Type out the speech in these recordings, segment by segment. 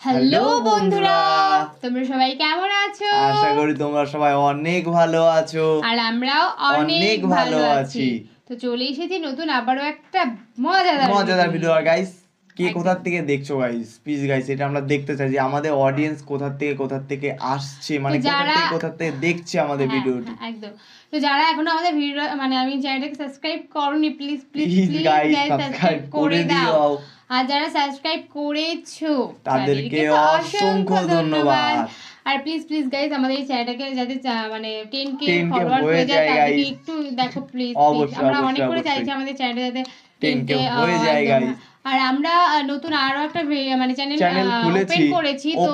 Hello বন্ধুরা, তোমরা সবাই কেমন আছো? আশা করি তোমরা সবাই অনেক ভালো আছো আর আমরাও অনেক ভালো আছি। তো চলে এসেছি নতুন আবারও একটা মজাদার ভিডিও। আর গাইস, কে কোথা থেকে দেখছো গাইস, প্লিজ গাইস এটা আমরা দেখতে চাই যে আমাদের অডিয়েন্স কোথা থেকে আসছে, মানে কোথা থেকে দেখছে আমাদের ভিডিওটি। একদম। তো যারা এখনো আমাদের ভিডিও মানে আমি চ্যানেলটাকে সাবস্ক্রাইব করনি, প্লিজ গাইস সাবস্ক্রাইব করে দিও। আর যারা সাবস্ক্রাইব করেছো তাদেরকে অসংখ্য ধন্যবাদ। আর প্লিজ গাইস আমাদের এই চ্যানেলটাকে যাতে মানে 10k ফলোয়ার হয়ে যায় তাদেরকে একটু দেখো প্লিজ। আমরা অনেক করে চাইছি আমাদের চ্যানেলটা যাতে 10k হয়ে যায় গাইস। আর আমরা নতুন আরো একটা মানে চ্যানেল ওপেন করেছি, তো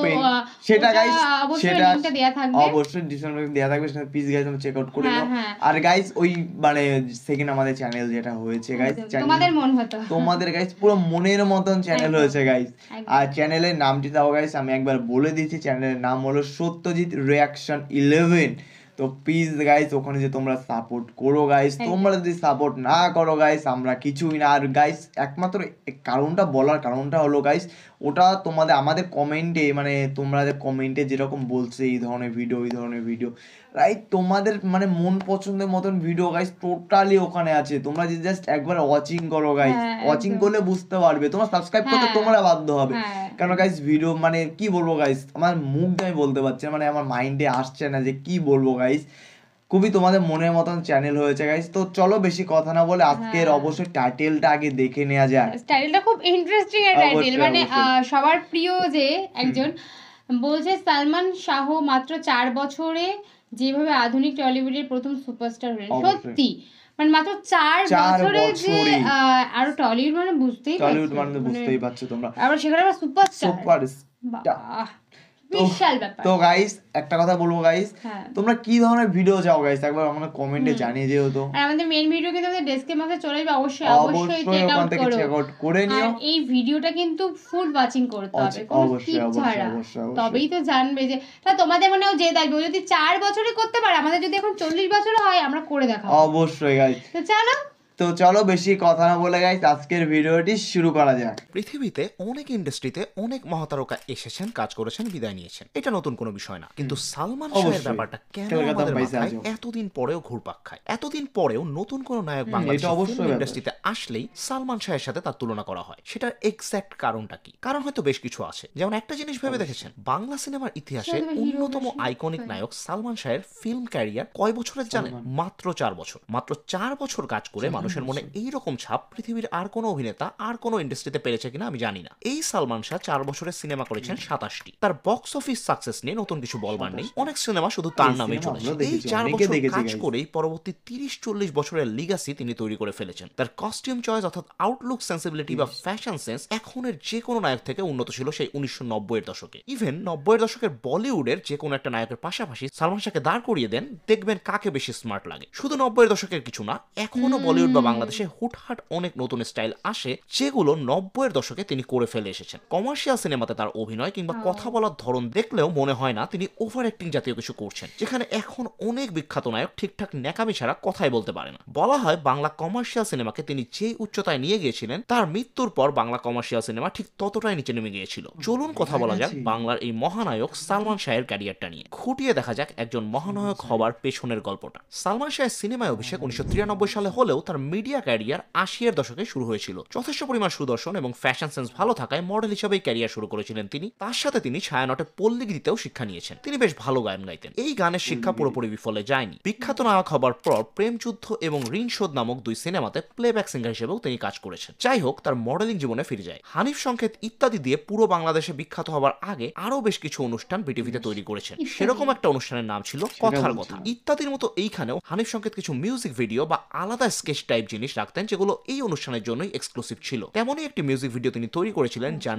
সেটা গাইস অবশ্যই লিংকটা দেয়া থাকবে, অবশ্যই ডেসক্রিপশনে দেয়া থাকবে, সেটা প্লিজ গাইস তোমরা চেক আউট করে নাও। আর গাইস ওই মানে সেকেন্ড আমাদের চ্যানেল যেটা হয়েছে গাইস, তোমাদের মন মতো, তোমাদের গাইস পুরো মনের মতন চ্যানেল হয়েছে গাইস। আর চ্যানেলের নামটি দাও গাইস, আমি একবার বলে দিচ্ছি, চ্যানেলের নাম হলো সত্যজিৎ রিঅ্যাকশন 11। তো প্লিজ গাইস ওখানে যে তোমরা সাপোর্ট করো গাইস, তোমরা যদি সাপোর্ট না করো গাইস আমরা কিছুই না। আর গাইস একমাত্র কারণটা বলার কারণটা হলো গাইস, ওটা তোমাদের আমাদের কমেন্টে মানে তোমরা কমেন্টে যেরকম বলছে এই ধরনের ভিডিও রাইট, তোমাদের মানে মন পছন্দের মতন ভিডিও গাইস টোটালি ওখানে আছে। তোমরা যদি জাস্ট একবার ওয়াচিং করো গাইস, ওয়াচিং করলে বুঝতে পারবে, তোমরা সাবস্ক্রাইব করতে তোমরা বাধ্য হবে। কারণ গাইস ভিডিও মানে কি বলবো গাইস, আমার মুখ দিয়ে আমি বলতে পারছি না, মানে আমার মাইন্ডে আসছে না যে কি বলবো গাইস। খুবই তোমাদের মনের মতন চ্যানেল হয়েছে গাইস। তো চলো বেশি কথা না বলে আজকের অবশ্যই টাইটেলটা আগে দেখে নেওয়া যায়। টাইটেলটা খুব ইন্টারেস্টিং এর টাইটেল, মানে সবার প্রিয় যে একজন বলছে সালমান শাহ মাত্র 4 বছরে যেভাবে আধুনিক টলিউডের প্রথম সুপারস্টার হলেন। সত্যি মানে মাত্র 4 বছরে যে আর টলিউড মানে বুঝতেই পারছো তোমরা, আর সেখানে সুপারস্টার। তো গাইস একটা কথা বলবো গাইস, তোমরা কি ধরনের ভিডিও চাও গাইস একবার আমাদের কমেন্টে জানিয়ে দিও। তো আর আমাদের মেইন ভিডিও কিন্তু আমাদের ডেসক্রিপশনে চলে যাবে, অবশ্যই চেক আউট করে নিও। আর এই ভিডিওটা কিন্তু ফুল ওয়াচিং করতে হবে, কোনো স্কিপ ছাড়া, তবেই তো জানবে যে তোমাদের মনেও যে দেখবে যদি 4 বছরে করতে পারে, আমাদের যদি এখন 40 বছর হয় আমরা করে দেখাবো অবশ্যই গাইস। তো চলো বেশি কথা না বলে গাইস আজকের ভিডিওটি শুরু করা যাক। পৃথিবীতে অনেক ইন্ডাস্ট্রিতে অনেক মহাতারকা এসেছেন, কাজ করেছেন, বিদায় নিয়েছেন, এটা নতুন কোনো বিষয় না। কিন্তু সালমান শাহের ব্যাপারটা কেন আমাদের মাথায় এতদিন পরেও ঘুরপাক খায়? এতদিন পরেও নতুন কোন নায়ক বাংলাদেশের ইন্ডাস্ট্রিতে আসলেই সালমান শাহের সাথে তার তুলনা করা হয়। সেটার এক্সাক্ট কারণটা কি? কারণ হয়তো বেশ কিছু আছে। যেমন একটা জিনিস ভেবে দেখেছেন, বাংলা সিনেমার ইতিহাসে অন্যতম আইকনিক নায়ক সালমান শাহের ফিল্ম ক্যারিয়ার কয় বছরের জানেন? মাত্র 4 বছর। মাত্র 4 বছর কাজ করে মানুষের মনে এইরকম ছাপ পৃথিবীর আর কোনো অভিনেতা আর কোনো ইন্ডাস্ট্রিতে পেরেছে কিনা আমি জানি না। এই সালমান শাহ 4 বছরের সিনেমা করেছেন 27টি। তার বক্স অফিস সাকসেস নিয়ে নতুন কিছু বলবার নেই, অনেক সিনেমা শুধু তার নামে চলেছে। এই 4 বছর কাজ করেই পরবর্তী 30-40 বছরের লিগাসি তিনি তৈরি করে ফেলেছেন। তার কস্টিউম চয়েস অর্থাৎ আউটলুক সেন্সিবিলিটি বা ফ্যাশন সেন্স এখনের যে কোনো নায়ক থেকে উন্নত ছিল সেই 1990-এর দশকে। ইভেন 90-এর দশকের বলিউডের যে কোনো একটা নায়কের পাশাপাশি সালমান শাহকে দাঁড় করিয়ে দেন, দেখবেন কাকে বেশি স্মার্ট লাগে। শুধু 90-এর দশকের কিছু না, এখনো বলিউড বা বাংলাদেশে হুটহাট অনেক নতুন স্টাইল আসে যেগুলো 90-এর দশকে তিনি করে ফেলে এসেছেন। কমার্শিয়াল সিনেমাতে তার অভিনয় কিংবা কথা বলার ধরন দেখলেও মনে হয় না তিনি ওভার অ্যাক্টিং জাতীয় কিছু করছেন, যেখানে এখন অনেক বিখ্যাত নায়ক ঠিকঠাক ন্যাকামি ছাড়া কথাই বলতে পারে না। বলা হয় বাংলা কমার্শিয়াল সিনেমাকে তিনি যে উচ্চতায় নিয়ে গিয়েছিলেন, তার মৃত্যুর পর বাংলা কমার্শিয়াল সিনেমা ঠিক ততটাই নিচে নেমে গিয়েছিল। চলুন কথা বলা যাক বাংলার এই মহানায়ক সালমান শাহের ক্যারিয়ারটা নিয়ে, খুঁটিয়ে দেখা যাক একজন মহানায়ক হবার পেছনের গল্পটা। সালমান শাহের সিনেমায় অভিষেক 1993 সালে হলেও তার মিডিয়া ক্যারিয়ার 80-এর দশকে শুরু হয়েছিল। যথেষ্ট পরিমাণ সুদর্শন এবং ফ্যাশন সেন্স ভালো থাকায় মডেল হিসেবেই ক্যারিয়ার শুরু করেছিলেন তিনি। তার সাথে তিনি ছায়ানটে পল্লী গীতেও শিক্ষা নিয়েছেন। তিনি বেশ ভালো গান গাইতেন। এই গানের শিক্ষা পুরোপুরি বিফলে যায়নি। বিখ্যাত নায়ক হবার পর প্রেমযুদ্ধ এবং ঋণ শোধ নামক 2 সিনেমাতে প্লেব্যাক সিঙ্গার হিসেবেও তিনি কাজ করেছেন। যাই হোক, তার মডেলিং জীবনে ফিরে যায়। হানিফ সংকেত ইত্যাদি দিয়ে পুরো বাংলাদেশে বিখ্যাত হবার আগে আরো বেশ কিছু অনুষ্ঠান বিটিভিতে তৈরি করেছেন। সেরকম একটা অনুষ্ঠানের নাম ছিল কথার কথা। ইত্যাদির মতো এইখানেও হানিফ সংকেত কিছু মিউজিক ভিডিও বা আলাদা স্কেচ টাইপ জিনিস রাখতেন, যেগুলো এই অনুষ্ঠানের জন্যই এক্সক্লুসিভ ছিল। তেমনই একটি মিউজিক ভিডিও তিনি তৈরি করেছিলেন যার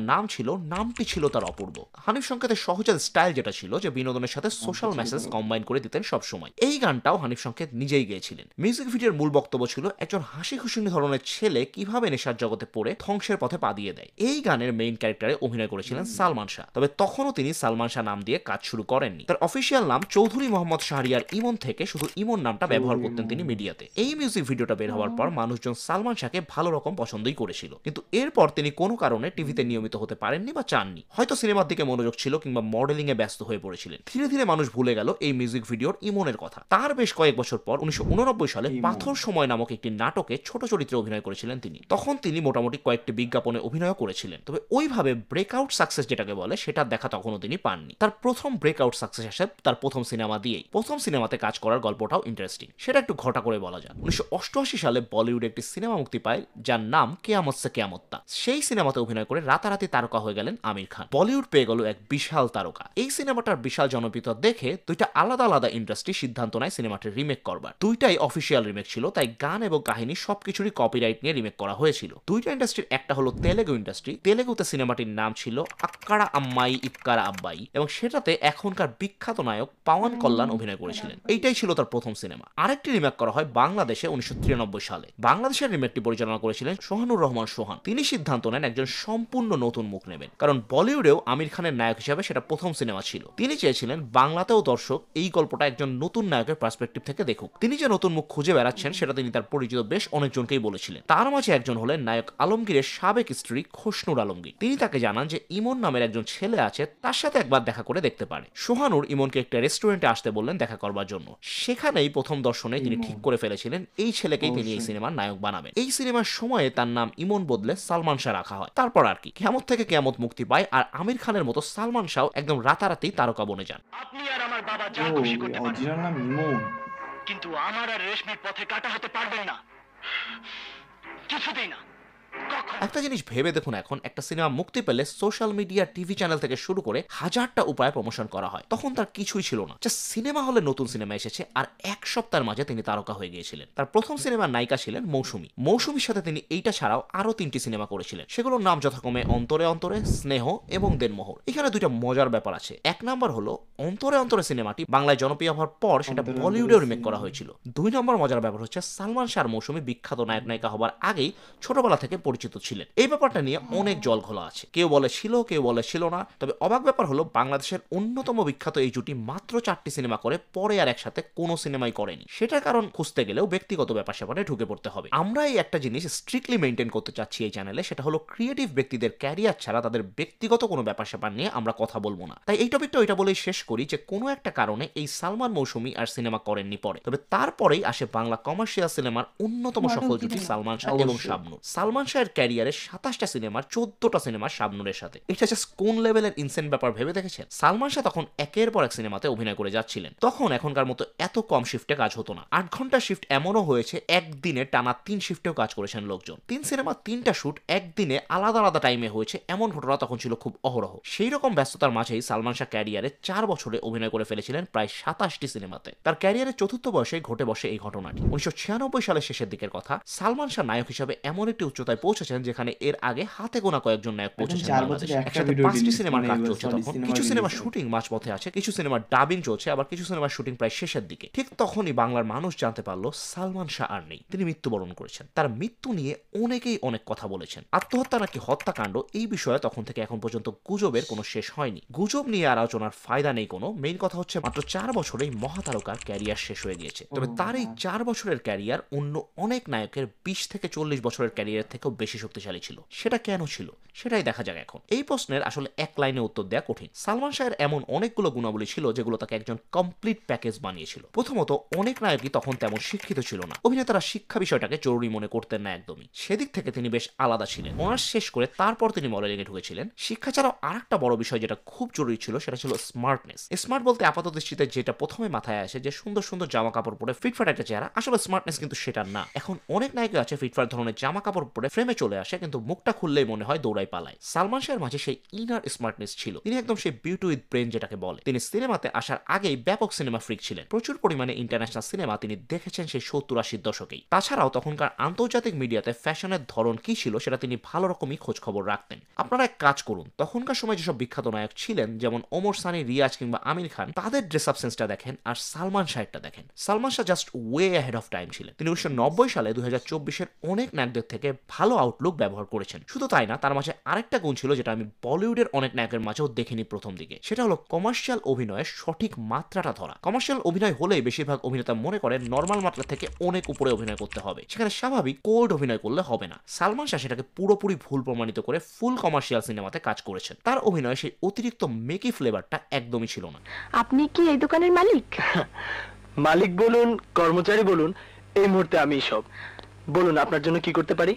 নামটি ছিল তার অপূর্ব। হানিফ সংকেতের সহজাত স্টাইল যেটা ছিল যে বিনোদনের সাথে সোশ্যাল মেসেজ কম্বাইন করে দিতেন সব সময়। এই গানটাও হানিফ সংকেত নিজেই গেয়েছিলেন। মিউজিক ভিডিওর মূল বক্তব্য ছিল একজন হাসি খুশি ধরনের ছেলে কিভাবে নেশার জগতে পড়ে ধ্বংসের পথে পা দিয়ে দেয়। এই গানের মেইন ক্যারেক্টারে অভিনয় করেছিলেন সালমান শাহ। তবে তখনও তিনি সালমান শাহ নাম দিয়ে কাজ শুরু করেননি। তার অফিসিয়াল নাম চৌধুরী মোহাম্মদ শাহরিয়ার ইমন থেকে শুধু ইমন নামটা ব্যবহার করতেন তিনি মিডিয়াতে। এই মিউজিক ভিডিওটা বের হওয়ার হওয়ার পর মানুষজন সালমান শাহকে ভালো রকম পছন্দই করেছিল, কিন্তু এরপর তিনি কোনো কারণে টিভিতে নিয়মিত হতে পারেননি বা চাননি। হয়তো সিনেমার দিকে মনোযোগ ছিল কিংবা মডেলিং এ ব্যস্ত হয়ে পড়েছিলেন। ধীরে ধীরে মানুষ ভুলে গেল এই মিউজিক ভিডিওর ইমনের কথা। তার বেশ কয়েক বছর পর 1989 সালে পাথর সময় নামক একটি নাটকে ছোট চরিত্রে অভিনয় করেছিলেন তিনি। তখন তিনি মোটামুটি কয়েকটি বিজ্ঞাপনে অভিনয় করেছিলেন, তবে ওইভাবে ব্রেকআউট সাকসেস যেটাকে বলে সেটা দেখা তখনও তিনি পাননি। তার প্রথম ব্রেকআউট সাকসেস আসে তার প্রথম সিনেমা দিয়েই। প্রথম সিনেমাতে কাজ করার গল্পটাও ইন্টারেস্টিং, সেটা একটু ঘটা করে বলা যায়। 1988 সালে বলিউডে একটি সিনেমা মুক্তি পায় যার নাম কেয়ামত সে কেয়ামত্তা। সেই সিনেমাতে অভিনয় করে রাতারাতি তারকা হয়ে গেলেন আমির খান। বলিউড পেয়ে গেল এক বিশাল তারকা। এই সিনেমাটার বিশাল জনপ্রিয়তা দেখে দুইটা আলাদা আলাদা ইন্ডাস্ট্রি সিদ্ধান্ত নেয় সিনেমাটির রিমেক করবার। দুইটাই অফিসিয়াল রিমেক ছিল, তাই গান এবং কাহিনী সবকিছুরই কপিরাইট নিয়ে রিমেক করা হয়েছিল। দুইটা ইন্ডাস্ট্রির একটা হলো তেলেগু ইন্ডাস্ট্রি। তেলেগুতে সিনেমাটির নাম ছিল আক্কারা আম্মাই ইক্কারা আব্বাই এবং সেটাতে এখনকার বিখ্যাত নায়ক পাওয়ান কল্যাণ অভিনয় করেছিলেন। এইটাই ছিল তার প্রথম সিনেমা। আরেকটি রিমেক করা হয় বাংলাদেশে 1993 সালে। বাংলাদেশের রিমেকটি পরিচালনা করেছিলেন সোহানুর রহমান সোহান। তিনি সিদ্ধান্ত নেন একজন সম্পূর্ণ নতুন মুখ নেবেন, কারণ বলিউডেও আমির খানের নায়ক হিসেবে সেটা প্রথম সিনেমা ছিল। তিনি চেয়েছিলেন বাংলাতেও দর্শক এই গল্পটা একজন নতুন নায়কের পার্সপেক্টিভ থেকে দেখুক। তিনি যে নতুন মুখ খুঁজে বেড়াচ্ছেন সেটা তিনি তার পরিচিত বেশ অনেকজনকেই বলেছিলেন। তার মাঝে একজন হলেন নায়ক আলমগীরের সাবেক স্ত্রী খোশনুর আলমগীর। তিনি তাকে জানান যে ইমন নামের একজন ছেলে আছে, তার সাথে একবার দেখা করে দেখতে পারে। সোহানুর ইমনকে একটা রেস্টুরেন্টে আসতে বললেন দেখা করবার জন্য। সেখানেই প্রথম দর্শনে তিনি ঠিক করে ফেলেছিলেন এই ছেলেকেই তিনি এই সিনেমার নায়ক বানাবেন। এই সিনেমার সময়ে তার নাম ইমন বদলে সালমান শাহ রাখা হয়। তারপর আর কি, কিয়ামত থেকে কিয়ামত মুক্তি পায় আর আমির খানের মতো সালমান শাহ একদম রাতারাতি তারকা বনে যান। আপনি আর আমার বাবা যা খুশি করতে পারেন, অরিজিনাল নাম ইমন, কিন্তু আমার আর রেশমির পথে কাটা হতে পারবেন না, কিছুতেই না। একটা জিনিস ভেবে দেখুন, এখন একটা সিনেমা মুক্তি পেলে সোশ্যাল মিডিয়া, টিভি চ্যানেল থেকে শুরু করে হাজারটা উপায়ে প্রমোশন করা হয়। তখন তার কিছুই ছিল না, জাস্ট সিনেমা হলে নতুন সিনেমা এসেছে আর এক সপ্তাহের মাঝে তিনি তারকা হয়ে গিয়েছিলেন। তার প্রথম সিনেমার নায়িকা ছিলেন মৌসুমী। মৌসুমীর সাথে তিনি এইটা ছাড়াও আরো 3টি সিনেমা করেছিলেন, সেগুলোর নাম যথাক্রমে অন্তরে অন্তরে, স্নেহ এবং দেনমোহর। এখানে দুইটা মজার ব্যাপার আছে। এক নাম্বার হলো অন্তরে অন্তরে সিনেমাটি বাংলায় জনপ্রিয় হওয়ার পর সেটা বলিউডেও রিমেক করা হয়েছিল। 2 নম্বর মজার ব্যাপার হচ্ছে সালমান শাহ মৌসুমী বিখ্যাত নায়ক নায়িকা হবার আগেই ছোটবেলা থেকে পরিচিত ছিলেন। এই ব্যাপারটা নিয়ে অনেক জল ঘোলা আছে, কেউ বলে ছিল, কেউ বলে ছিল না। তবে অবাক ব্যাপার হলো বাংলাদেশের অন্যতম বিখ্যাত এই জুটি মাত্র 4টি সিনেমা করে পরে আর একসাথে কোনো সিনেমাই করেনি। সেটার কারণ খুঁজতে গেলেও ব্যক্তিগত ব্যাপার স্যাপারে ঢুকে পড়তে হবে। আমরা এই একটা জিনিস স্ট্রিক্টলি মেনটেন করতে চাচ্ছি এই চ্যানেলে, সেটা হলো ক্রিয়েটিভ ব্যক্তিদের ক্যারিয়ার ছাড়া তাদের ব্যক্তিগত কোনো ব্যাপার স্যাপার নিয়ে আমরা কথা বলবো না। তাই এই টপিকটা ওইটা বলেই শেষ করি যে কোনো একটা কারণে এই সালমান মৌসুমী আর সিনেমা করেননি পরে। তবে তারপরেই আসে বাংলা কমার্শিয়াল সিনেমার অন্যতম সফল জুটি সালমান শাহ এবং শাবনূর। সালমান শাহের ক্যারিয়ারের 27টা সিনেমার 14টা সিনেমা শাবনূরের সাথে। এটা জাস্ট কোন লেভেলের ইনসেন্ট ব্যাপার ভেবে দেখেছেন? সালমান শাহ তখন একের পর এক সিনেমাতে অভিনয় করে যাচ্ছিলেন। তখন এখনকার মতো এত কম শিফটে কাজ হতো না। 8 ঘন্টা শিফট এমনও হয়েছে একদিনে টানা 3 শিফটেও কাজ করেছেন লোকজন। 3 সিনেমা 3টা শুট একদিনে আলাদা আলাদা টাইমে হয়েছে, এমন ঘটনা তখন ছিল খুব অহরহ। সেই রকম ব্যস্ততার মাঝেই সালমান শাহ ক্যারিয়ারে 4 বছরে অভিনয় করে ফেলেছিলেন প্রায় 27টি সিনেমাতে। তার ক্যারিয়ারের চতুর্থ বয়সে ঘটে বসে এই ঘটনাটি। 1996 সালের শেষের দিকের কথা। সালমান শাহ নায়ক হিসেবে এমন একটি উচ্চতায় পৌঁছেছেন যেখানে এর আগে হাতে গোনা কয়েকজন নায়ক পৌঁছেছেন। একসাথে 5টি সিনেমার কাজ চলছে তখন। কিছু সিনেমার শুটিং মাঝপথে আছে, কিছু সিনেমার ডাবিং চলছে, আবার কিছু সিনেমার শুটিং প্রায় শেষের দিকে। ঠিক তখনই বাংলার মানুষ জানতে পারলো সালমান শাহ আর নেই, তিনি মৃত্যুবরণ করেছেন। তার মৃত্যু নিয়ে অনেকেই অনেক কথা বলেছেন। আত্মহত্যা নাকি হত্যাকাণ্ড, এই বিষয়ে তখন থেকে এখন পর্যন্ত গুজবের কোনো শেষ হয়নি। গুজব নিয়ে আলোচনার ফায়দা নেই কোনো। মেইন কথা হচ্ছে মাত্র 4 বছরেই মহাতারকার ক্যারিয়ার শেষ হয়ে গিয়েছে। তবে তার এই 4 বছরের ক্যারিয়ার অন্য অনেক নায়কের 20 থেকে 40 বছরের ক্যারিয়ার থেকেও বেশি শক্তিশালী ছিল। সেটা কেন ছিল সেটাই দেখা যাক এখন। এই প্রশ্নের আসলে এক লাইনে উত্তর দেওয়া কঠিন। সালমান শাহের এমন অনেকগুলো গুণাবলী ছিল যেগুলো তাকে একজন কমপ্লিট প্যাকেজ বানিয়েছিল। প্রথমত, অনেক নায়কই তখন তেমন শিক্ষিত ছিল না। অভিনেতারা শিক্ষা বিষয়টাকে জরুরি মনে করতেন না একদমই। সেদিক থেকে তিনি বেশ আলাদা ছিলেন। অনার্স শেষ করে তারপর তিনি মডেলিং এ ঢুকেছিলেন। শিক্ষা ছাড়াও আরেকটা বড় বিষয় যেটা খুব জরুরি ছিল সেটা ছিল স্মার্টনেস। স্মার্ট বলতে আপাত দৃষ্টিতে যেটা প্রথমে মাথায় আসে যে সুন্দর সুন্দর জামা কাপড় পরে ফিটফাট একটা চেহারা, আসলে স্মার্টনেস কিন্তু সেটা না। এখন অনেক নায়ক আছে ফিটফাট ধরনের জামা কাপড় পরে ফ্রেমে চলে আসে, কিন্তু মুখটা খুললেই মনে হয় দৌড়াই পালায়। সালমান শাহের মাঝে সেই ইনার স্মার্টনেস ছিল। তিনি একদম সেই বিউটি উইথ ব্রেন যেটাকে বলে। তিনি সিনেমাতে আসার আগেই ব্যাপক সিনেমা ফ্রিক ছিলেন। প্রচুর পরিমাণে ইন্টারন্যাশনাল সিনেমা তিনি দেখেছেন সেই 70-80 দশকেই। তাছাড়াও তখনকার আন্তর্জাতিক মিডিয়াতে ফ্যাশনের ধরন কি ছিল সেটা তিনি ভালো রকমই খোঁজ খবর রাখতেন। আপনারা এক কাজ করুন, তখনকার সময় যেসব বিখ্যাত নায়ক ছিলেন যেমন ওমর সানি, রিয়াজ কিংবা আমির খান, তাদের ড্রেস আপ সেন্সটা দেখেন আর সালমান শাহেরটা দেখেন। Salman Shah just way ahead of time ছিলেন। তিনি 1990 সালে 2024-এর অনেক নায়কদের থেকে ভালো ভালো আউটলুক ব্যবহার করেছেন। শুধু তাই না, তার মাঝে আরেকটা গুণ ছিল যেটা আমি বলিউডের অনেক নায়কের মাঝেও দেখিনি প্রথম দিকে। সেটা হলো কমার্শিয়াল অভিনয়ের সঠিক মাত্রাটা ধরা। কমার্শিয়াল অভিনয় হলেই বেশিরভাগ অভিনেতা মনে করেন নর্মাল মাত্রা থেকে অনেক উপরে অভিনয় করতে হবে, সেখানে স্বাভাবিক কোল্ড অভিনয় করলে হবে না। সালমান শাহ সেটাকে পুরোপুরি ভুল প্রমাণিত করে ফুল কমার্শিয়াল সিনেমাতে কাজ করেছেন। তার অভিনয়ে সেই অতিরিক্ত মেকি ফ্লেভারটা একদমই ছিল না। আপনি কি এই দোকানের মালিক? মালিক বলুন, কর্মচারী বলুন, এই মুহূর্তে আমি সব। বলুন আপনার জন্য কি করতে পারি?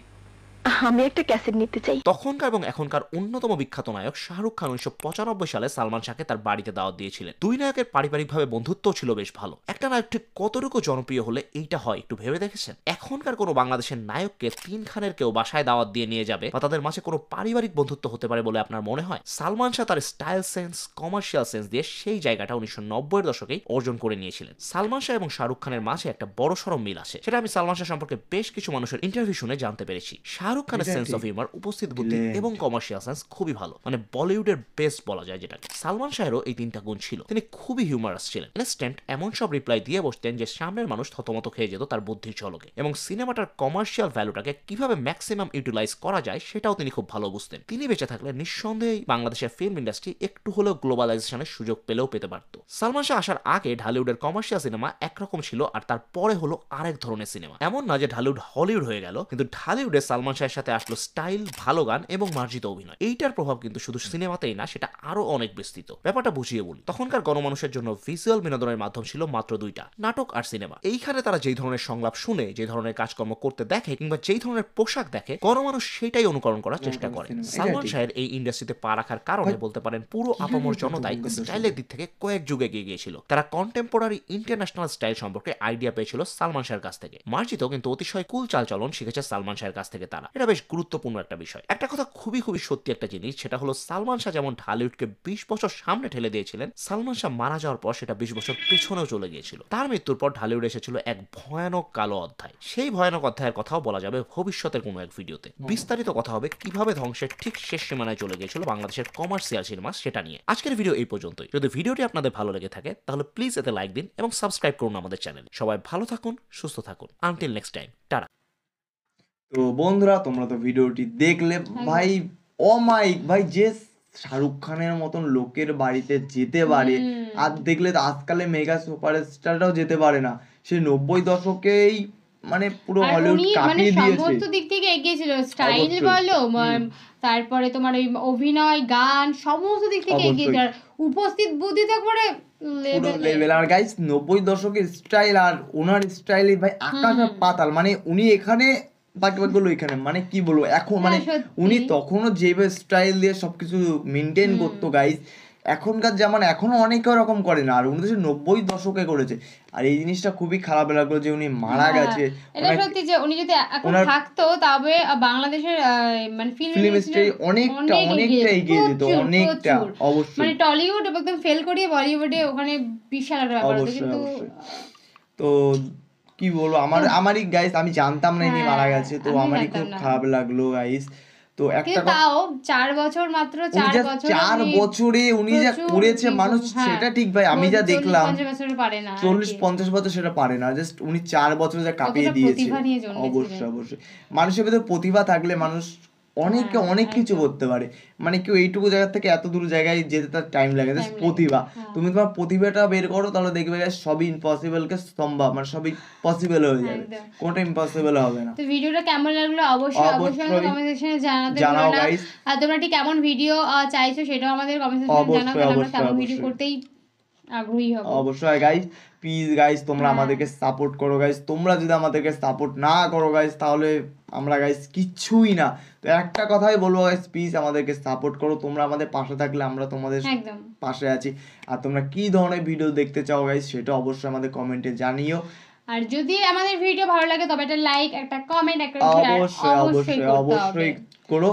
আমি একটা ক্যাসেট নিতে চাই। তখনকার এবং এখনকার অন্যতম বিখ্যাত নায়ক শাহরুখ খান 1995 সালে সালমান শাহকে তার বাড়িতে দাওয়াত দিয়েছিলেন। দুই নায়কের পারিবারিকভাবে বন্ধুত্ব ছিল বেশ ভালো। একটা নায়ক ঠিক কতটুকু জনপ্রিয় হলে এইটা হয় একটু ভেবে দেখেছেন? এখনকার কোনো বাংলাদেশের নায়ককে 3 খানের কেউ বাসায় দাওয়াত দিয়ে নিয়ে যাবে বা তাদের মাঝে কোনো পারিবারিক বন্ধুত্ব হতে পারে বলে আপনার মনে হয়? সালমান শাহ তার স্টাইল সেন্স, কমার্শিয়াল সেন্স দিয়ে সেই জায়গাটা 1990 এর দশকেই অর্জন করে নিয়েছিলেন। সালমান শাহ এবং শাহরুখ খানের মাঝে একটা বড়সড় মিল আছে, সেটা আমি সালমান শাহ সম্পর্কে বেশ কিছু মানুষের ইন্টারভিউ শুনে জানতে পেরেছি। শাহরুখ খানের সেন্স অফ হিউমার, উপস্থিত বুদ্ধি এবং কমার্শিয়াল সেন্স খুবই ভালো, মানে বলিউডের বেস্ট বলা যায় যেটাকে। সালমান শাহেরও এই 3টা গুণ ছিল। তিনি খুবই হিউমারাস ছিলেন। ইনস্ট্যান্ট এমন সব রিপ্লাই দিয়ে বসতেন যে সামনের মানুষ থতমত খেয়ে যেত তার বুদ্ধির ঝলকে। এবং সিনেমাটার কমার্শিয়াল ভ্যালুটাকে কিভাবে ম্যাক্সিমাম ইউটিলাইজ করা যায় সেটাও তিনি খুব ভালো বুঝতেন। তিনি বেঁচে থাকলে নিঃসন্দেহে বাংলাদেশের ফিল্ম ইন্ডাস্ট্রি একটু হলেও গ্লোবালাইজেশনের সুযোগ পেলেও পেতে পারত। সালমান শাহ আসার আগে ঢালিউডের কমার্শিয়াল সিনেমা একরকম ছিল, আর তারপরে হলো আরেক ধরনের সিনেমা। এমন না যে ঢালিউড হলিউড হয়ে গেল, কিন্তু ঢালিউডে সালমান শাহের সাথে আসলো স্টাইল, ভালো গান এবং মার্জিত অভিনয়। এইটার প্রভাব কিন্তু শুধু সিনেমাতেই না, সেটা আরো অনেক বিস্তৃত। ব্যাপারটা বুঝিয়ে বলি। তখনকার গণমানুষের জন্য ভিজুয়াল বিনোদনের মাধ্যম ছিল মাত্র 2টা, নাটক আর সিনেমা। এইখানে তারা যেই ধরনের সংলাপ শুনে, যে ধরনের কাজকর্ম করতে দেখে কিংবা যেই ধরনের পোশাক দেখে, গণমানুষ সেটাই অনুকরণ করার চেষ্টা করে। সালমান শাহের এই ইন্ডাস্ট্রিতে পা রাখার কারণে বলতে পারেন পুরো আপামর জনতাই স্টাইলের দিক থেকে কয়েক যুগ এগিয়ে গিয়েছিল। তারা কন্টেম্পোরারি ইন্টারন্যাশনাল স্টাইল সম্পর্কে আইডিয়া পেয়েছিল সালমান শাহের কাছ থেকে। মার্জিত কিন্তু অতিশয় কুল চালচলন শিখেছে সালমান শাহের কাছ থেকে তারা। এটা বেশ গুরুত্বপূর্ণ একটা বিষয়। একটা কথা খুবই সত্যি একটা জিনিস, সেটা হলো সালমান শাহ যেমন ঢালিউডকে 20 বছর সামনে ঠেলে দিয়েছিলেন, সালমান শাহ মারা যাওয়ার পর সেটা 20 বছর পেছনেও চলে গিয়েছিল। তার মৃত্যুর পর ঢালিউড এসেছিল এক ভয়ানক কালো অধ্যায়। সেই ভয়ানক অধ্যায়ের কথাও বলা যাবে ভবিষ্যতের কোনো এক ভিডিওতে। বিস্তারিত কথা হবে কিভাবে ধ্বংসের ঠিক শেষ সীমানায় চলে গিয়েছিল বাংলাদেশের কমার্শিয়াল সিনেমা, সেটা নিয়ে। আজকের ভিডিও এই পর্যন্তই। যদি ভিডিওটি আপনাদের ভালো লেগে থাকে তাহলে প্লিজ এতে লাইক দিন এবং সাবস্ক্রাইব করুন আমাদের চ্যানেল। সবাই ভালো থাকুন, সুস্থ থাকুন। Until next time, tata. তো বন্ধুরা, তোমরা তো ভিডিওটি দেখলে। ভাই অমাইক ভাই, যে শাহরুখ খানের মতন লোকের বাড়িতে যেতে পারে, আর দেখলে তো আজকালে মেগা সুপারস্টাররাও যেতে পারে না, সে 90 দশকেই মানে পুরো হলিউড কাঁপিয়ে দিয়েছে। সমস্ত দিক থেকে এগিয়েছিল, স্টাইল বলো, তারপরে তোমার ওই অভিনয়, গান, সমস্ত দিক থেকে এগিয়েছিল। উপস্থিত বুদ্ধি তো করে লেভেল। আর গাইস 90 দশকের স্টাইল আর ওনার স্টাইলে ভাই আকাশ আর পাতাল। মানে উনি এখানে বাকিগুলো এখানে, মানে কি বলবো এখন, মানে উনি তখনও যেভাবে স্টাইল দিয়ে সবকিছু মেনটেন করতো গাইস, এখনকার যেমন এখনো অনেকে ওরকম করে না, আর উনি তো 90 দশকে করেছে। আর এই জিনিসটা খুবই খারাপ লাগলো যে উনি মারা গেছে। এটা সত্যি যে উনি যদি এখন থাকতো তবে বাংলাদেশের মানে ফিল্ম ইন্ডাস্ট্রি অনেকটা এগিয়ে যেত, অনেকটা। অবশ্যই, মানে টলিউড একদম ফেল করিয়ে বলিউডে ওখানে বিশাল একটা ব্যাপার হতো। কিন্তু তো কি বলবো, আমারই গাইস, আমি জানতাম না ইনি মারা গেছে, তো আমারই খুব খারাপ লাগলো গাইস। তো একটা তাও 4 বছর মাত্র, 4 বছরে উনি যা করেছে মানুষ, সেটা ঠিক ভাই। আমি যা দেখলাম 40-50 বছর সেটা পারে না, জাস্ট উনি 4 বছর যা কাঁপিয়ে দিয়েছে। অবশ্যই অবশ্যই, মানুষের ভেতর প্রতিভা থাকলে মানুষ অনেক কিছু করতে পারে। মানে কেউ এইটুকু জায়গা থেকে এত দূর জায়গায় যেতে তার টাইম লাগে, জাস্ট প্রতিভা। তুমি তোমার প্রতিভাটা বের করো, তাহলে দেখবে সবই ইম্পসিবলকে সম্ভব, মানে সবই পসিবল হয়ে যাবে, কোনটা ইম্পসিবল হবে না। তো ভিডিওটা কেমন লাগলো অবশ্যই কমেন্ট সেকশনে জানাও গাইস। আর তোমরা ঠিক কেমন ভিডিও চাইছো সেটাও আমাদের কমেন্ট সেকশনে জানাও, কারণ আমরা কেমন ভিডিও করতেই আগ্রহী হব। অবশ্যই গাইস, প্লিজ গাইস তোমরা আমাদেরকে সাপোর্ট করো গাইস। তোমরা যদি আমাদেরকে সাপোর্ট না করো গাইস, তাহলে আমরা গাইস কিচ্ছুই না। তো একটা কথাই বলবো গাইস, প্লিজ আমাদেরকে সাপোর্ট করো। তোমরা আমাদের পাশে থাকলে আমরা তোমাদের পাশে আছি। আর তোমরা কি ধরনের ভিডিও দেখতে চাও গাইস, সেটা অবশ্যই আমাদের কমেন্টে জানিও। আর যদি আমাদের ভিডিও ভালো লাগে তবে একটা লাইক, একটা কমেন্ট, একটা শেয়ার অবশ্যই করো।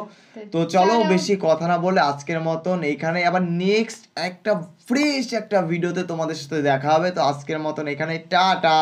তো চলো বেশি কথা না বলে আজকের মতন এখানে, আবার নেক্সট একটা ফ্রেশ একটা ভিডিওতে তোমাদের সাথে দেখা হবে। তো আজকের মতন এখানে টাটা।